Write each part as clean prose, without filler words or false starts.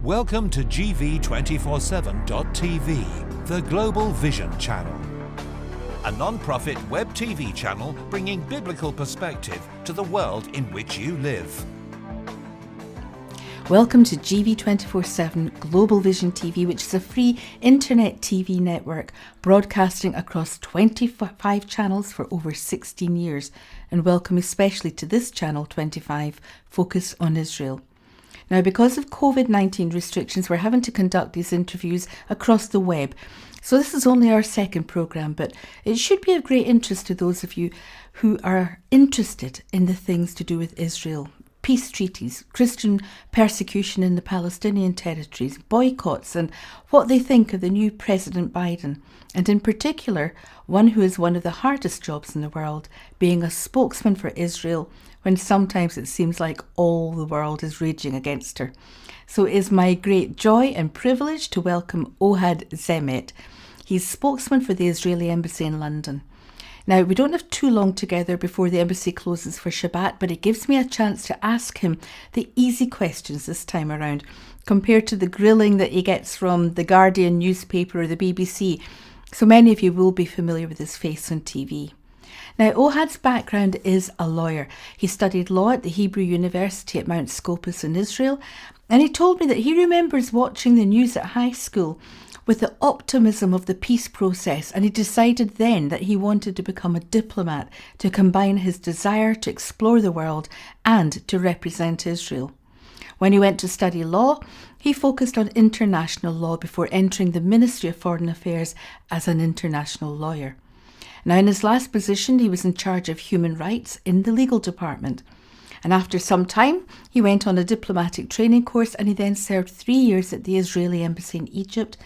Welcome to GV247.tv, the Global Vision Channel, a non-profit web TV channel bringing biblical perspective to the world in which you live. Welcome to GV247 Global Vision TV, which is a free internet TV network broadcasting across 25 channels for over 16 years. And welcome especially to this channel 25, Focus on Israel. Now, because of COVID-19 restrictions, we're having to conduct these interviews across the web. So this is only our second programme, but it should be of great interest to those of you who are interested in the things to do with Israel. Peace treaties, Christian persecution in the Palestinian territories, boycotts, and what they think of the new President Biden, and in particular, one who is one of the hardest jobs in the world, being a spokesman for Israel, when sometimes it seems like all the world is raging against her. So it is my great joy and privilege to welcome Ohad Zemet. He's spokesman for the Israeli Embassy in London. Now, we don't have too long together before the embassy closes for Shabbat, but it gives me a chance to ask him the easy questions this time around, compared to the grilling that he gets from the Guardian newspaper or the BBC. So many of you will be familiar with his face on TV. Now, Ohad's background is a lawyer. He studied law at the Hebrew University at Mount Scopus in Israel, and he told me that he remembers watching the news at high school with the optimism of the peace process, and he decided then that he wanted to become a diplomat to combine his desire to explore the world and to represent Israel. When he went to study law, he focused on international law before entering the Ministry of Foreign Affairs as an international lawyer. Now, in his last position, he was in charge of human rights in the legal department. And after some time, he went on a diplomatic training course, and he then served 3 years at the Israeli Embassy in Egypt.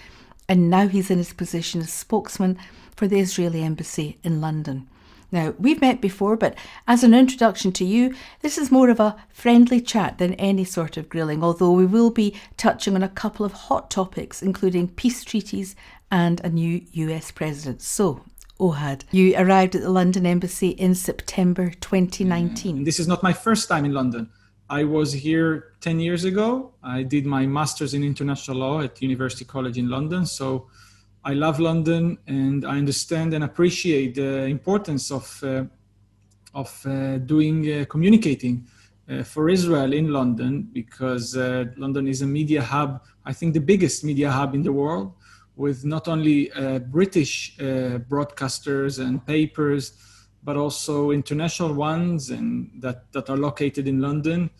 And now he's in his position as spokesman for the Israeli Embassy in London. Now, we've met before, but as an introduction to you, this is more of a friendly chat than any sort of grilling, although we will be touching on a couple of hot topics, including peace treaties and a new US president. So, Ohad, you arrived at the London Embassy in September 2019. This is not my first time in London. I was here 10 years ago. I did my master's in international law at University College in London. So I love London, and I understand and appreciate the importance of communicating for Israel in London, because London is a media hub, I think the biggest media hub in the world, with not only British broadcasters and papers, but also international ones and that are located in London.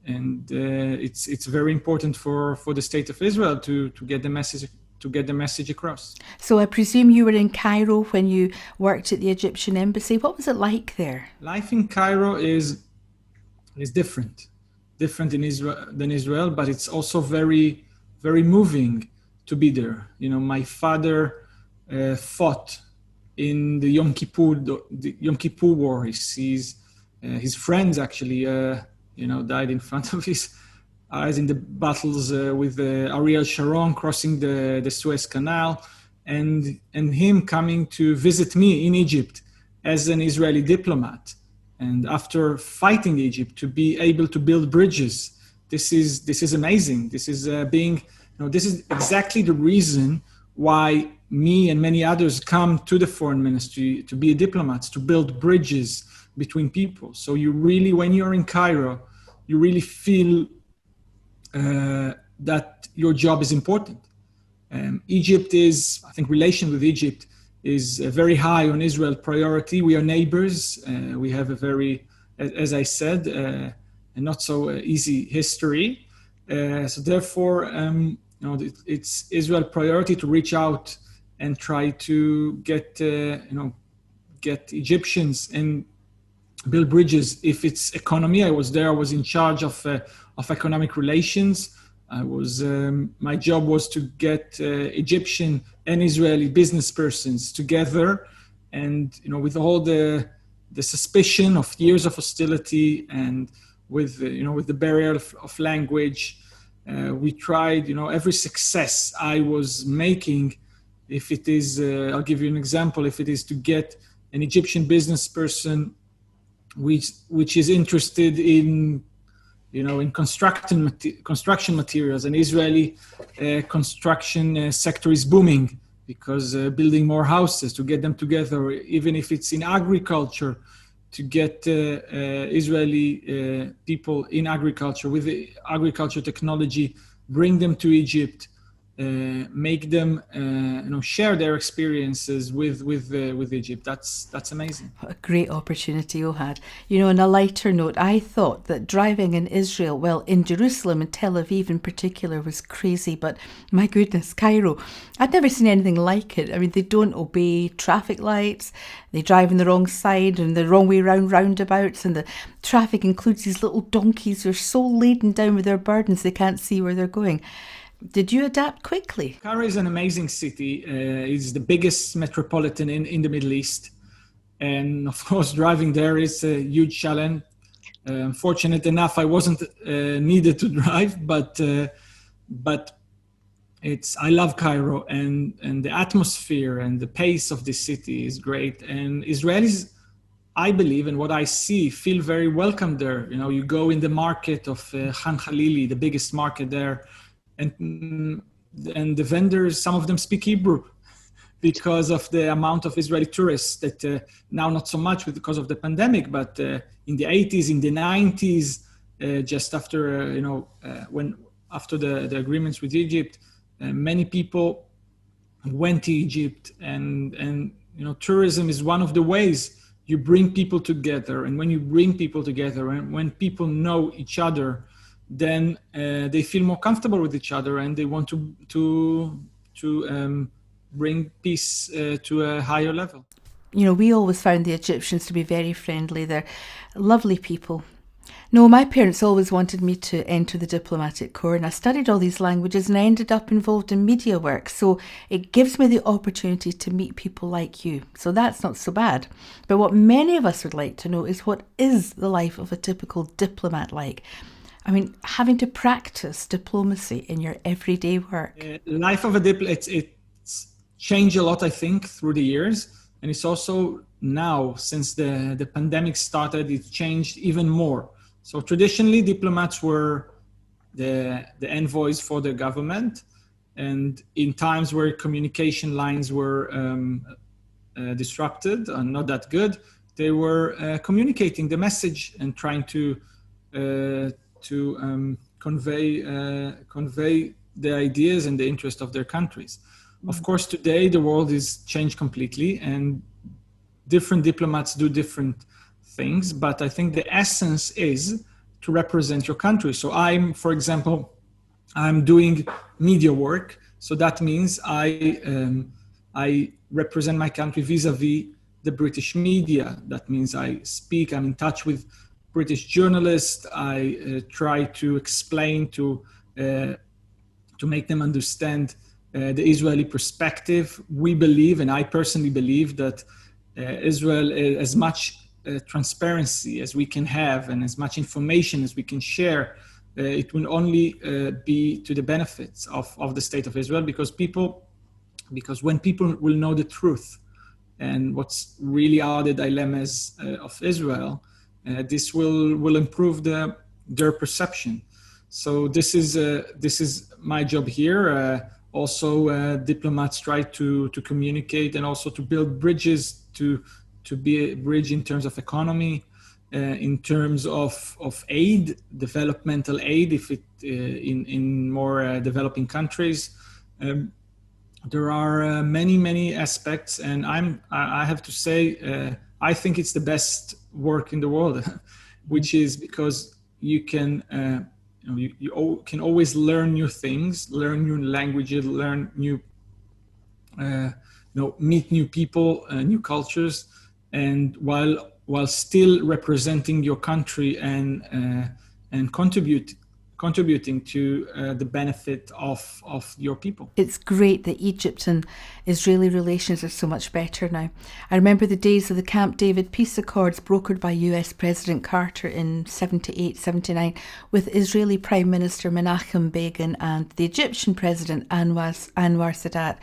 And it's very important for the state of Israel to get the message across. So I presume you were in Cairo when you worked at the Egyptian embassy. What was it like there? Life in Cairo is different in Israel than Israel, but it's also very, very moving to be there. You know, my father fought in the Yom Kippur War. His friends actually, died in front of his eyes in the battles with Ariel Sharon crossing the Suez Canal, and him coming to visit me in Egypt as an Israeli diplomat. And after fighting Egypt, to be able to build bridges, this is amazing. This is this is exactly the reason why me and many others come to the foreign ministry to be a diplomat, to build bridges between people. So you really, when you're in Cairo, you really feel that your job is important. Egypt is, I think, relation with Egypt is very high on Israel priority. We are neighbors. We have a very, as I said, a not so easy history. So therefore, it's Israel priority to reach out and try to get Egyptians and build bridges. If it's economy, I was in charge of economic relations. My job was to get Egyptian and Israeli business persons together, and with all the suspicion of years of hostility and with the barrier of language, we tried every success I was making. If it is, I'll give you an example. If it is to get an Egyptian business person which is interested in in construction materials. And Israeli construction sector is booming because building more houses to get them together, even if it's in agriculture, to get Israeli people in agriculture with the agriculture technology, bring them to Egypt, make them share their experiences with Egypt. That's amazing. What a great opportunity, Ohad. On a lighter note, I thought that driving in Israel, well, in Jerusalem and Tel Aviv in particular, was crazy, but my goodness, Cairo, I'd never seen anything like it. I mean, they don't obey traffic lights, they drive on the wrong side and the wrong way round roundabouts, and the traffic includes these little donkeys who are so laden down with their burdens they can't see where they're going. Did you adapt quickly? Cairo is an amazing city. It's the biggest metropolitan in the Middle East. And of course, driving there is a huge challenge. Fortunate enough, I wasn't needed to drive, but I love Cairo, and the atmosphere and the pace of this city is great. And Israelis, I believe, and what I see, feel very welcome there. You go in the market of Khan Khalili, the biggest market there, and the vendors, some of them speak Hebrew because of the amount of Israeli tourists that now not so much because of the pandemic, but in the 80s, in the 90s, just after, after the agreements with Egypt, many people went to Egypt, and tourism is one of the ways you bring people together. And when you bring people together and when people know each other, then they feel more comfortable with each other, and they want to bring peace to a higher level. We always found the Egyptians to be very friendly. They're lovely people. No, my parents always wanted me to enter the diplomatic corps, and I studied all these languages and I ended up involved in media work. So it gives me the opportunity to meet people like you. So that's not so bad. But what many of us would like to know is, what is the life of a typical diplomat like? I mean, having to practice diplomacy in your everyday work. Life of a diplomat, it's changed a lot, I think, through the years. And it's also now, since the pandemic started, it's changed even more. So traditionally, diplomats were the envoys for the government. And in times where communication lines were disrupted and not that good, they were communicating the message and trying to convey the ideas and the interest of their countries. Of course, today the world is changed completely, and different diplomats do different things. But I think the essence is to represent your country. So for example, I'm doing media work. So that means I represent my country vis-a-vis the British media. That means I'm in touch with British journalists. I try to explain to make them understand the Israeli perspective. We believe, and I personally believe, that Israel, as much transparency as we can have and as much information as we can share, it will only be to the benefits of the state of Israel, because when people will know the truth and what's really are the dilemmas of Israel, this will improve their perception. So this is my job here. Also, diplomats try to communicate and also to build bridges, to be a bridge in terms of economy, in terms of aid, developmental aid, if it in more developing countries. There are many aspects, and I have to say I think it's the best work in the world, which is because you can you can always learn new things, learn new languages, learn new meet new people, new cultures, and while still representing your country and contributing to the benefit of your people. It's great that Egypt and Israeli relations are so much better now. I remember the days of the Camp David peace accords brokered by US President Carter in 78, 79 with Israeli Prime Minister Menachem Begin and the Egyptian President Anwar Sadat.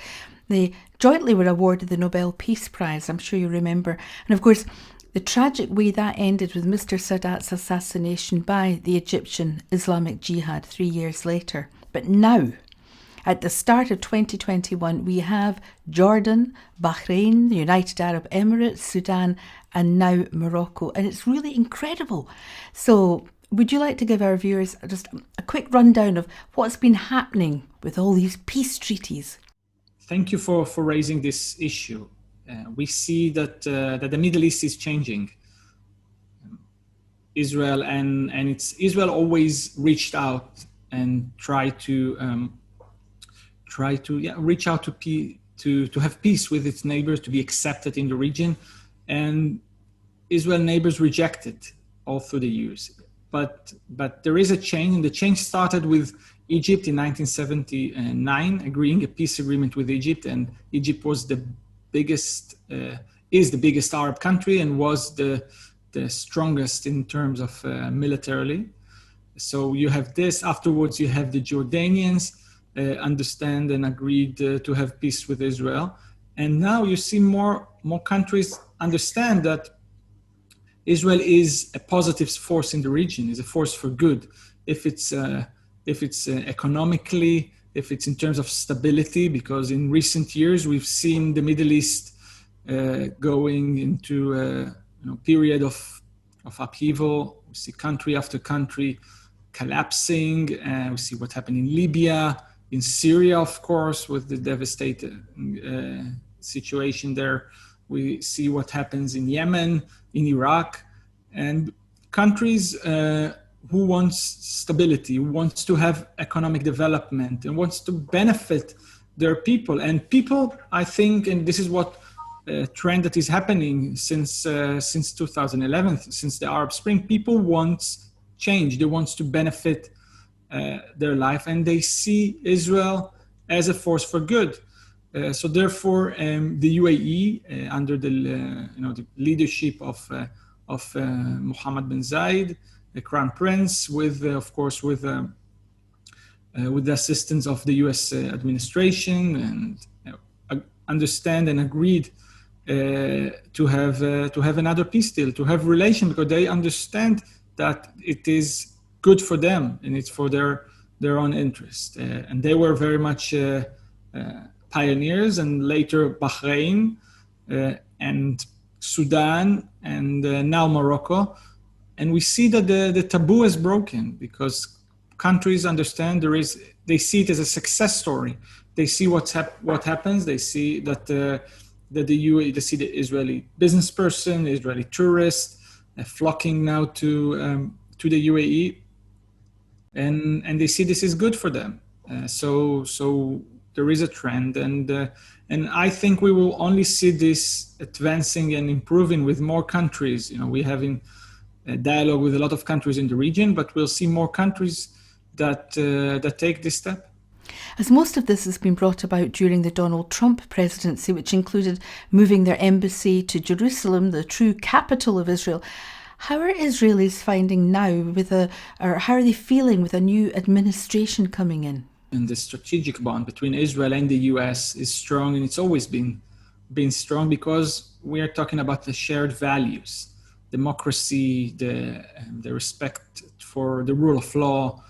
They jointly were awarded the Nobel Peace Prize, I'm sure you remember. And of course, The tragic way that ended with Mr. Sadat's assassination by the Egyptian Islamic Jihad 3 years later. But now, at the start of 2021, we have Jordan, Bahrain, the United Arab Emirates, Sudan, and now Morocco. And it's really incredible. So would you like to give our viewers just a quick rundown of what's been happening with all these peace treaties? Thank you for raising this issue. We see that the Middle East is changing. Israel Israel always reached out and tried to reach out to have peace with its neighbors, to be accepted in the region, and Israel neighbors rejected all through the years. But there is a change, and the change started with Egypt in 1979, agreeing a peace agreement with Egypt, and Egypt was is the biggest Arab country and was the strongest in terms of militarily. So you have this. Afterwards, you have the Jordanians understand and agreed to have peace with Israel, and now you see more countries understand that Israel is a positive force in the region, is a force for good. If it's economically, if it's in terms of stability, because in recent years we've seen the Middle East going into a period of upheaval. We see country after country collapsing. We see what happened in Libya, in Syria, of course, with the devastating situation there. We see what happens in Yemen, in Iraq, and countries who wants stability, who wants to have economic development and wants to benefit their people. And people, I think, and this is what trend that is happening since 2011, since the Arab Spring, people want change. They want to benefit their life, and they see Israel as a force for good. So therefore, the UAE, under the leadership of Mohammed bin Zayed, the Crown Prince, with the assistance of the US administration, and understand and agreed to have another peace deal, to have relation, because they understand that it is good for them and it's for their own interest. And they were very much pioneers, and later Bahrain and Sudan and now Morocco. And we see that the taboo is broken, because countries understand they see it as a success story. They see what happens. They see that the UAE, they see the Israeli business person, Israeli tourist flocking now to the UAE, and they see this is good for them. So there is a trend, and I think we will only see this advancing and improving with more countries. We have in dialogue with a lot of countries in the region, but we'll see more countries that take this step. As most of this has been brought about during the Donald Trump presidency, which included moving their embassy to Jerusalem, the true capital of Israel, how are Israelis finding now or how are they feeling with a new administration coming in? And the strategic bond between Israel and the US is strong, and it's always been strong, because we are talking about the shared values, democracy, the respect for the rule of law,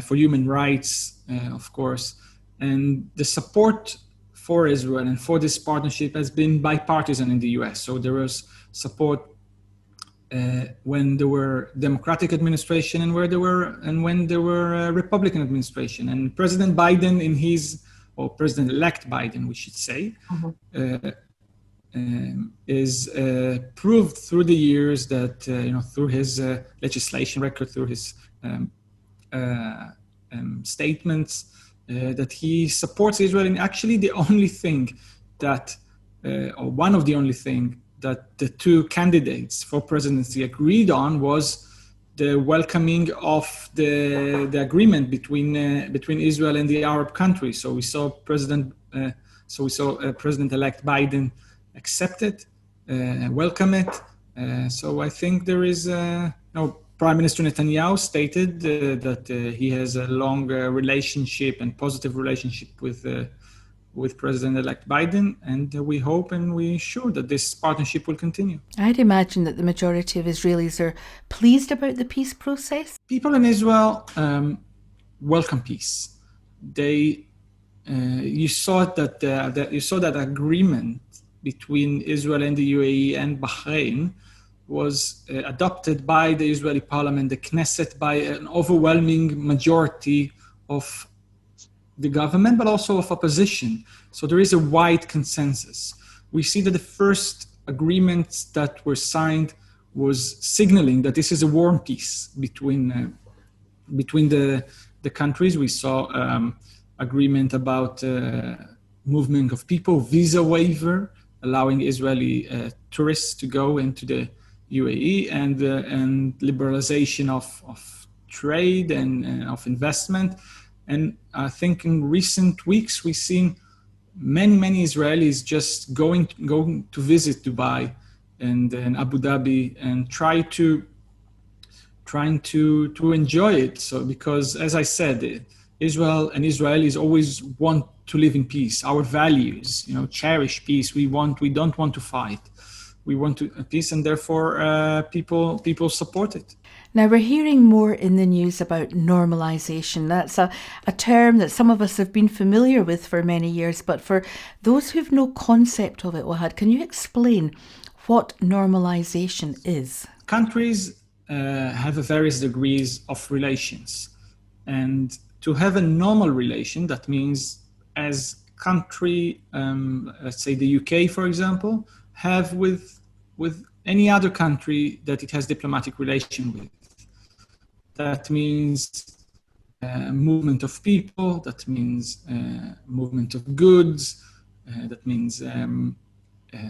for human rights, of course. And the support for Israel and for this partnership has been bipartisan in the US. So there was support when there were Democratic administration and when there were Republican administration. And President Biden or President-elect Biden, we should say, is proved through the years that, through his legislation record, through his statements, that he supports Israel. And actually the only thing or one of the only thing that the two candidates for presidency agreed on was the welcoming of the agreement between Israel and the Arab countries. So we saw President-elect Biden accept it, welcome it. So I think there is Prime Minister Netanyahu stated that he has a long relationship and positive relationship with with President-elect Biden, and we hope and we're sure that this partnership will continue. I'd imagine that the majority of Israelis are pleased about the peace process. People in Israel welcome peace. You saw that agreement between Israel and the UAE and Bahrain was adopted by the Israeli parliament, the Knesset, by an overwhelming majority of the government, but also of opposition. So there is a wide consensus. We see that the first agreements that were signed was signaling that this is a warm peace between the countries. We saw agreement about movement of people, visa waiver, allowing Israeli tourists to go into the UAE, and liberalization of trade and of investment. And I think in recent weeks, we've seen many Israelis just going to visit Dubai and Abu Dhabi and trying to enjoy it. So because, as I said, Israel and Israelis always want to live in peace. Our values, cherish peace. We don't want to fight. We want peace, and therefore people support it. Now, we're hearing more in the news about normalization. That's a term that some of us have been familiar with for many years, but for those who have no concept of it, Ohad, can you explain what normalization is? Countries have various degrees of relations, and to have a normal relation, that means as country, let's say the UK, for example, have with any other country that it has diplomatic relation with. That means movement of people, that means movement of goods, that means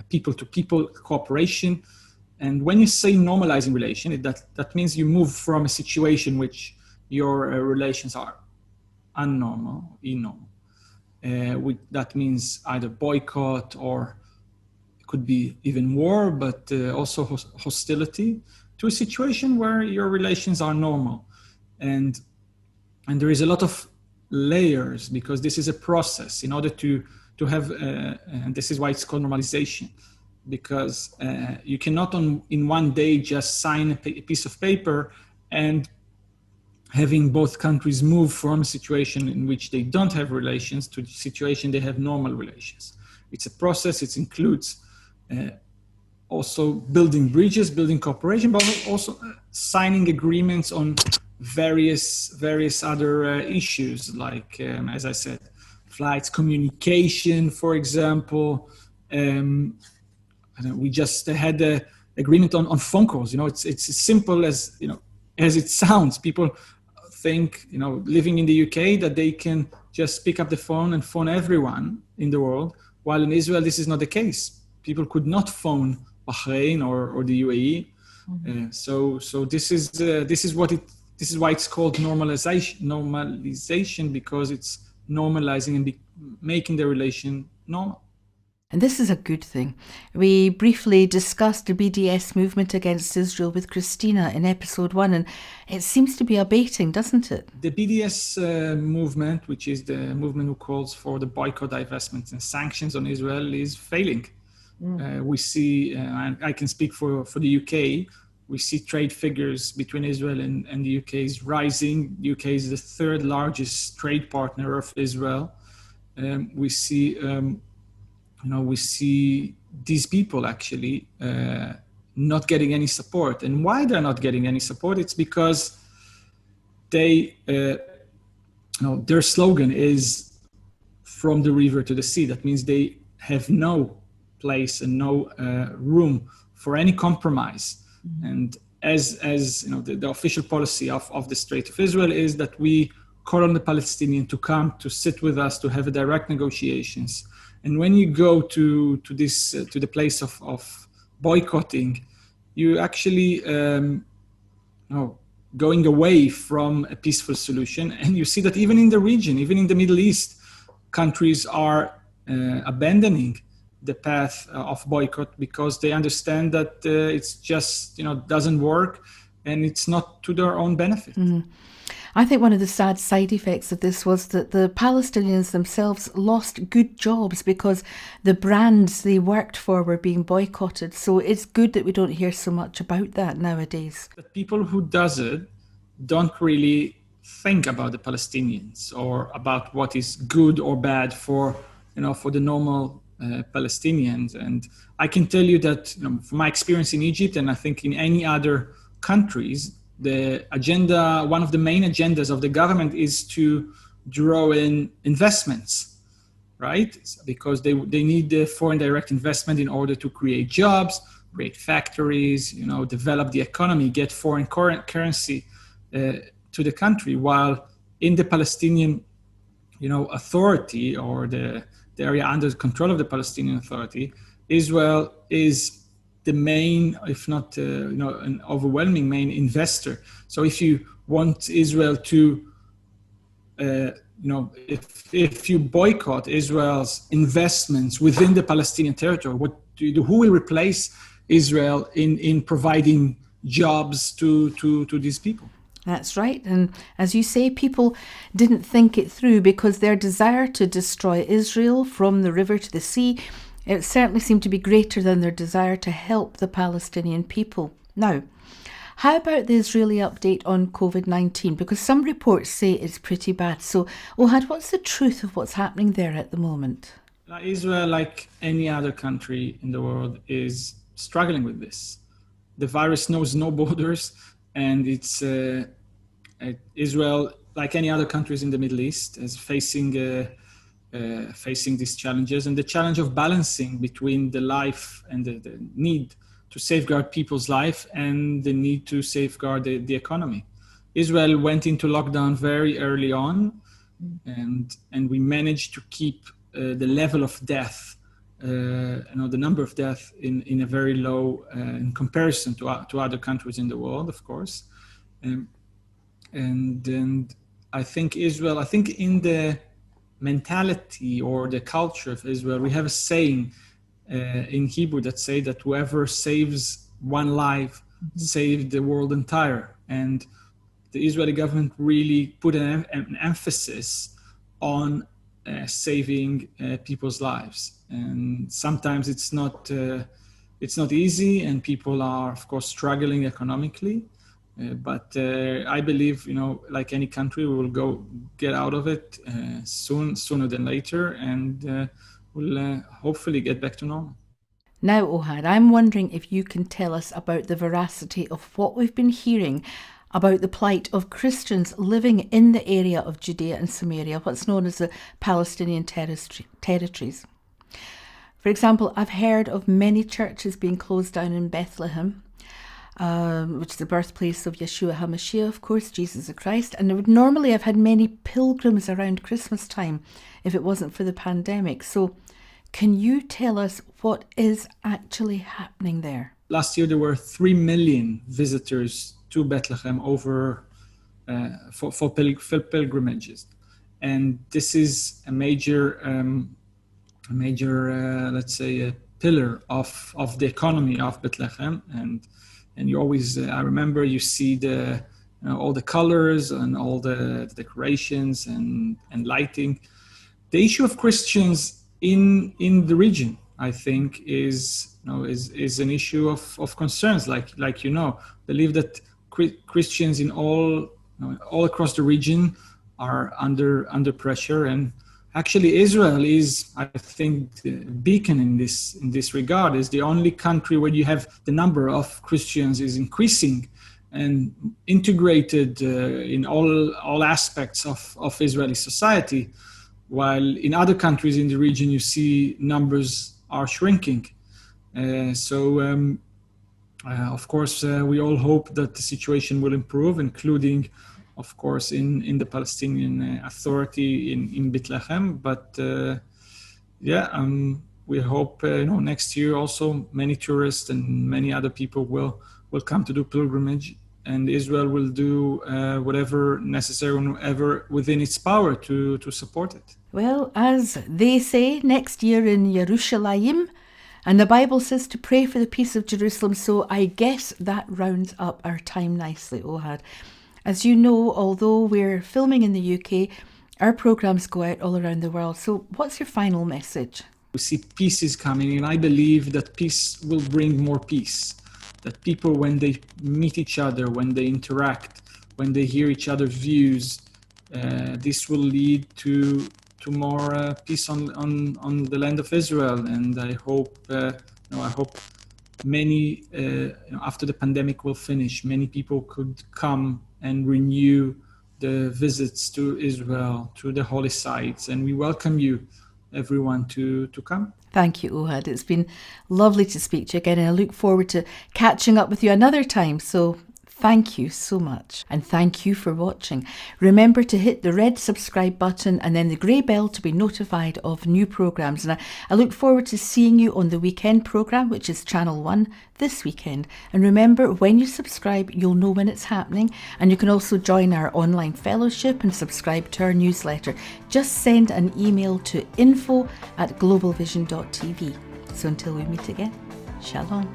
people-to-people cooperation. And when you say normalizing relation, that means you move from a situation which your relations are unnormal, innormal. That means either boycott, or it could be even war, but also hostility, to a situation where your relations are normal. And there is a lot of layers, because this is a process in order to have, and this is why it's called normalization, because you cannot in one day just sign a piece of paper and having both countries move from a situation in which they don't have relations to a situation they have normal relations. It's a process. It includes also building bridges, building cooperation, but also signing agreements on various other issues, like, as I said, flights, communication, for example. We just had an agreement on phone calls. It's as simple as it sounds. People think, living in the UK, that they can just pick up the phone and phone everyone in the world, while in Israel this is not the case. People could not phone Bahrain or the UAE. Mm-hmm. So this is why it's called normalization, because it's normalizing and making the relation normal. And this is a good thing. We briefly discussed the BDS movement against Israel with Christina in episode 1, and it seems to be abating, doesn't it? The BDS movement, which is the movement who calls for the boycott, divestment, and sanctions on Israel, is failing. We see, and I can speak for the UK, we see trade figures between Israel and the UK is rising. The UK is the third largest trade partner of Israel. We see these people actually not getting any support. And why they're not getting any support? It's because their slogan is from the river to the sea. That means they have no place and no room for any compromise. Mm-hmm. And as the official policy of the State of Israel is that we call on the Palestinian to come to sit with us, to have a direct negotiations. And when you go to the place of boycotting, you actually going away from a peaceful solution. And you see that even in the region, even in the Middle East, countries are abandoning the path of boycott because they understand that it's just doesn't work and it's not to their own benefit. Mm-hmm. I think one of the sad side effects of this was that the Palestinians themselves lost good jobs because the brands they worked for were being boycotted. So it's good that we don't hear so much about that nowadays. The people who does it don't really think about the Palestinians or about what is good or bad for the normal Palestinians. And I can tell you that from my experience in Egypt, and I think in any other countries, the agenda, one of the main agendas of the government is to draw in investments, right? Because they need the foreign direct investment in order to create jobs, create factories, develop the economy, get foreign currency to the country. While in the Palestinian, authority, or the area under control of the Palestinian Authority, Israel is the main, if not, an overwhelming main investor. So if you want Israel to, if you boycott Israel's investments within the Palestinian territory, what do you do? Who will replace Israel in providing jobs to these people? That's right. And as you say, people didn't think it through because their desire to destroy Israel from the river to the sea, it certainly seemed to be greater than their desire to help the Palestinian people. Now, how about the Israeli update on COVID-19? Because some reports say it's pretty bad. So, Ohad, what's the truth of what's happening there at the moment? Israel, like any other country in the world, is struggling with this. The virus knows no borders, and it's Israel, like any other countries in the Middle East, is facing these challenges, and the challenge of balancing between the life and the need to safeguard people's life and the need to safeguard the economy. Israel went into lockdown very early on, and we managed to keep the level of death, the number of deaths in a very low in comparison to other countries in the world, of course. And I think in the mentality or the culture of Israel, we have a saying in Hebrew that say that whoever saves one life saved the world entire. And the Israeli government really put an emphasis on saving people's lives. And sometimes it's not easy, and people are, of course, struggling economically. But I believe, like any country, we will get out of it sooner than later, and we'll hopefully get back to normal. Now, Ohad, I'm wondering if you can tell us about the veracity of what we've been hearing about the plight of Christians living in the area of Judea and Samaria, what's known as the Palestinian territories. For example, I've heard of many churches being closed down in Bethlehem, which is the birthplace of Yeshua HaMashiach, of course, Jesus the Christ. And it would normally have had many pilgrims around Christmas time if it wasn't for the pandemic. So can you tell us what is actually happening there? Last year, there were 3 million visitors to Bethlehem for pilgrimages. And this is a major, let's say, a pillar of the economy of Bethlehem. And you always, I remember, you see all the colors and all the decorations and lighting. The issue of Christians in the region, I think, is an issue of concerns. Believe that Christians in all across the region are under pressure, and actually Israel is, I think, the beacon in this regard. Is the only country where you have the number of Christians is increasing and integrated in all aspects of Israeli society, while in other countries in the region you see numbers are shrinking. Of course, we all hope that the situation will improve, including, of course, in the Palestinian Authority in Bethlehem. But we hope next year also many tourists and many other people will come to do pilgrimage, and Israel will do whatever necessary, whatever within its power to support it. Well, as they say, next year in Yerushalayim, and the Bible says to pray for the peace of Jerusalem. So I guess that rounds up our time nicely, Ohad. As you know, although we're filming in the UK, our programmes go out all around the world. So what's your final message? We see peace is coming, and I believe that peace will bring more peace. That people, when they meet each other, when they interact, when they hear each other's views, this will lead to more peace on the land of Israel. And I hope, many, after the pandemic will finish, many people could come and renew the visits to Israel, to the holy sites. And we welcome you, everyone, to come. Thank you, Ohad. It's been lovely to speak to you again, and I look forward to catching up with you another time. So thank you so much, and thank you for watching. Remember to hit the red subscribe button and then the grey bell to be notified of new programmes. And I look forward to seeing you on the weekend programme, which is Channel 1 this weekend. And remember, when you subscribe, you'll know when it's happening. And you can also join our online fellowship and subscribe to our newsletter. Just send an email to info@globalvision.tv. So until we meet again, Shalom.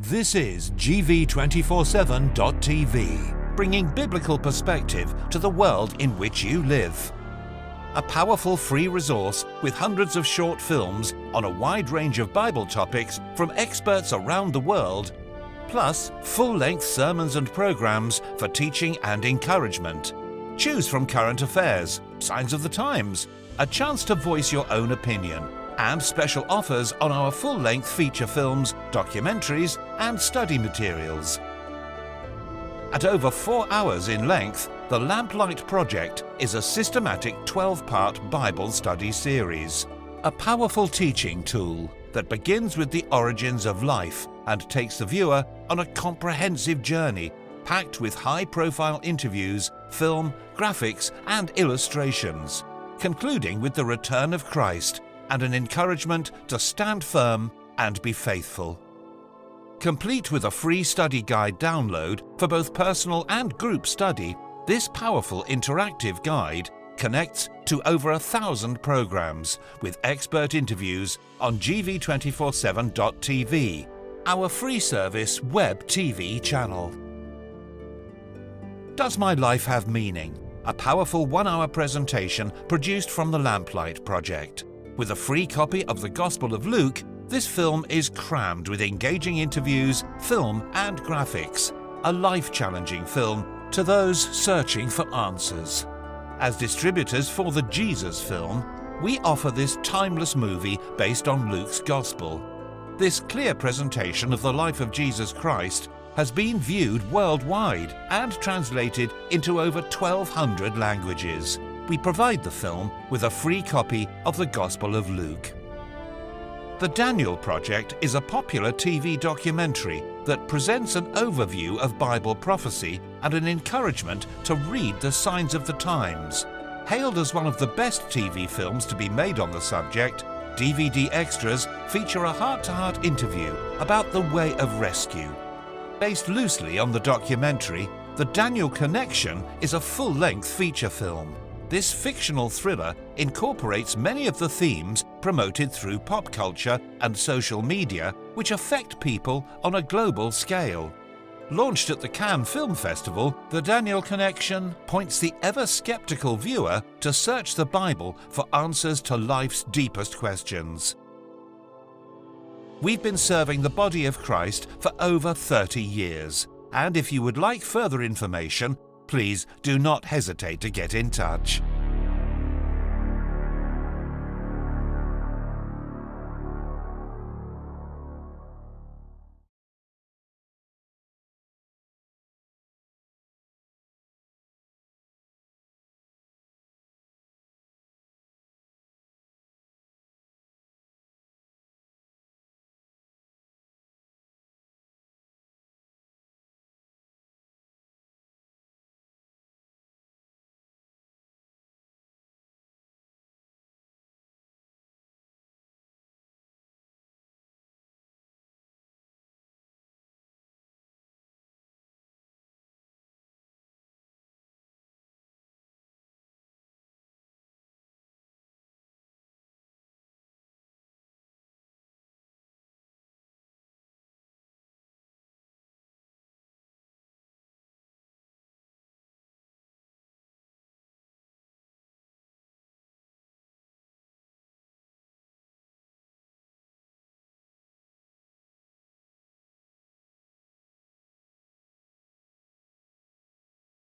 This is GV247.tv, bringing biblical perspective to the world in which you live. A powerful free resource with hundreds of short films on a wide range of Bible topics from experts around the world, plus full-length sermons and programs for teaching and encouragement. Choose from current affairs, signs of the times, a chance to voice your own opinion, and special offers on our full-length feature films, documentaries, and study materials. At over 4 hours in length, the Lamplight Project is a systematic 12-part Bible study series, a powerful teaching tool that begins with the origins of life and takes the viewer on a comprehensive journey packed with high-profile interviews, film, graphics, and illustrations, concluding with the return of Christ and an encouragement to stand firm and be faithful. Complete with a free study guide download for both personal and group study, this powerful interactive guide connects to over 1,000 programs with expert interviews on GV247.tv, our free service web TV channel. Does My Life Have Meaning? A powerful 1-hour presentation produced from the Lamplight Project. With a free copy of the Gospel of Luke, this film is crammed with engaging interviews, film and graphics, a life-challenging film to those searching for answers. As distributors for the Jesus film, we offer this timeless movie based on Luke's Gospel. This clear presentation of the life of Jesus Christ has been viewed worldwide and translated into over 1,200 languages. We provide the film with a free copy of the Gospel of Luke. The Daniel Project is a popular TV documentary that presents an overview of Bible prophecy and an encouragement to read the signs of the times. Hailed as one of the best TV films to be made on the subject, DVD extras feature a heart-to-heart interview about the way of rescue. Based loosely on the documentary, The Daniel Connection is a full-length feature film. This fictional thriller incorporates many of the themes promoted through pop culture and social media which affect people on a global scale. Launched at the Cannes Film Festival, The Daniel Connection points the ever-skeptical viewer to search the Bible for answers to life's deepest questions. We've been serving the body of Christ for over 30 years, and if you would like further information, please do not hesitate to get in touch.